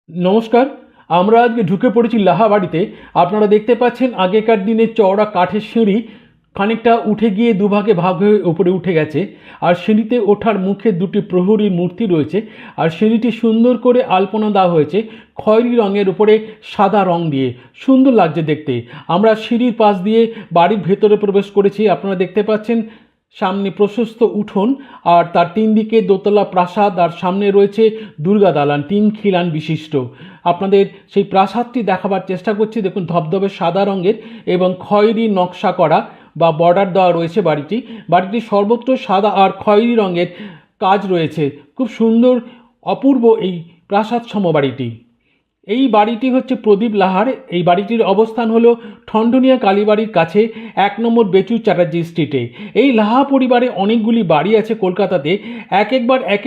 नमस्कार। আমরা আজকে ঢুকে পড়েছি লাহাবাড়িতে। আপনারা দেখতে পাচ্ছেন আগেকার দিনে চওড়া কাঠের সিঁড়ি খানিকটা উঠে গিয়ে দুভাগে ভাগ হয়ে উপরে উঠে গেছে। আর সিঁড়িতে ওঠার মুখে দুটি প্রহরীর মূর্তি রয়েছে। আর সিঁড়িটি সুন্দর করে আলপনা দেওয়া হয়েছে খয়েরি রঙের উপরে সাদা রং দিয়ে। সুন্দর লাগছে দেখতে। আমরা সিঁড়ির পাশ দিয়ে বাড়ির ভেতরে প্রবেশ করেছি। আপনারা দেখতে পাচ্ছেন সামনে প্রশস্ত উঠোন আর তার তিন দিকে দোতলা প্রাসাদ আর সামনে রয়েছে দুর্গা দালান, তিন খিলান বিশিষ্ট। আপনাদের সেই প্রাসাদটি দেখাবার চেষ্টা করছি। দেখুন ধবধবে সাদা রঙের এবং খয়েরি নকশা করা বা বর্ডার দেওয়া রয়েছে বাড়িটি সর্বত্র সাদা আর খয়েরি রঙের কাজ রয়েছে। খুব সুন্দর অপূর্ব এই প্রাসাদ সম বাড়িটি। এই বাড়িটি হচ্ছে প্রদীপ লাহার। এই বাড়িটির অবস্থান হলো ঠন্ডনিয়া কালীবাড়ির কাছে 1 নম্বর বেচু চ্যাটার্জি স্ট্রিটে। এই লাহা পরিবারে অনেকগুলি বাড়ি আছে কলকাতাতে। এক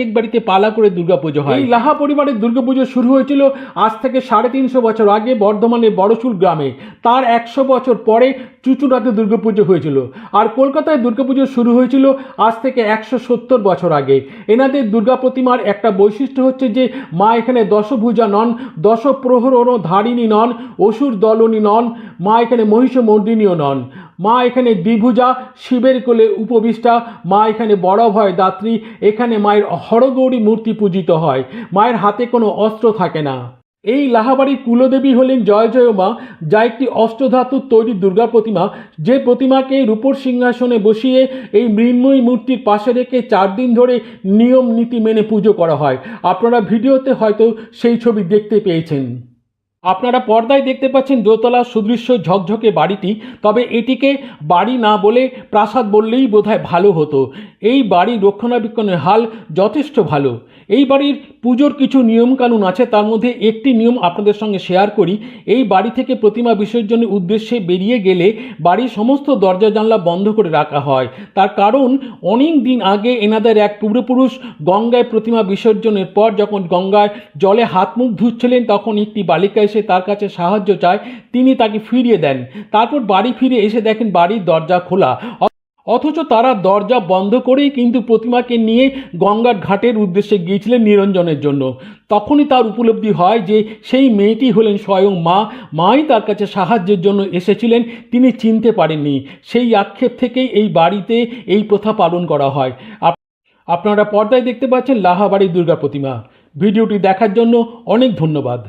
এক বাড়িতে পালা করে দুর্গাপুজো হয়। এই লাহা পরিবারের দুর্গাপুজো শুরু হয়েছিল আজ থেকে 350 বছর আগে বর্ধমানের বড়শুল গ্রামে। তার 100 বছর পরে চুচুড়াতে দুর্গাপুজো হয়েছিল। আর কলকাতায় দুর্গাপুজো শুরু হয়েছিল আজ থেকে 170 বছর আগে। এনাদের দুর্গা প্রতিমার একটা বৈশিষ্ট্য হচ্ছে যে মা এখানে দশভুজা নন, প্রহরণ ধারিণী নন, অসুর দলনী নন, মা এখানে মহিষমর্দিনীও নন। মা এখানে দ্বিভুজা, শিবের কোলে উপবিষ্টা। মা এখানে বড়ভয় দাত্রী। এখানে মায়ের হরগৌরী মূর্তি পূজিত হয়। মায়ের হাতে কোনো অস্ত্র থাকে না। এই লাহাবাড়ির কুলদেবী হলেন জয় জয় মা, যা একটি অষ্টধাতুর তৈরি দুর্গা প্রতিমা। যে প্রতিমাকে রূপোর সিংহাসনে বসিয়ে এই মৃন্ময়ী মূর্তির পাশে রেখে 4 দিন ধরে নিয়ম নীতি মেনে পুজো করা হয়। আপনারা ভিডিওতে হয়তো সেই ছবি দেখতে পেয়েছেন। আপনারা পর্দায় দেখতে পাচ্ছেন দোতলা সুদৃশ্য ঝকঝকে বাড়িটি। তবে এটিকে বাড়ি না বলে প্রাসাদ বললেই বোধহয় ভালো হতো। এই বাড়ির রক্ষণাবেক্ষণের হাল যথেষ্ট ভালো। এই বাড়ির পুজোর কিছু নিয়মকানুন আছে, তার মধ্যে একটি নিয়ম আপনাদের সঙ্গে শেয়ার করি। এই বাড়ি থেকে প্রতিমা বিসর্জনের উদ্দেশ্যে বেরিয়ে গেলে বাড়ির সমস্ত দরজা জানলা বন্ধ করে রাখা হয়। তার কারণ অনেক দিন আগে এনাদের এক পূর্বপুরুষ গঙ্গায় প্রতিমা বিসর্জনের পর যখন গঙ্গায় জলে হাত মুখ ধুচ্ছিলেন তখন একটি বালিকা এসে তার কাছে সাহায্য চায়। তিনি তাকে ফিরিয়ে দেন। তারপর বাড়ি ফিরে এসে দেখেন বাড়ির দরজা খোলা, অথচ তারা দরজা বন্ধ করেই কিন্তু প্রতিমাকে নিয়ে গঙ্গার ঘাটের উদ্দেশ্যে গিয়েছিলেন নিরঞ্জনের জন্য। তখনই তার উপলব্ধি হয় যে সেই মেয়েটি হলেন স্বয়ং মাই তার কাছে সাহায্যের জন্য এসেছিলেন। তিনি চিনতে পারেননি। সেই আক্ষেপ থেকেই এই বাড়িতে এই প্রথা পালন করা হয়। আপনারা পর্দায় দেখতে পাচ্ছেন লাহাবাড়ির দুর্গা প্রতিমা। ভিডিওটি দেখার জন্য অনেক ধন্যবাদ।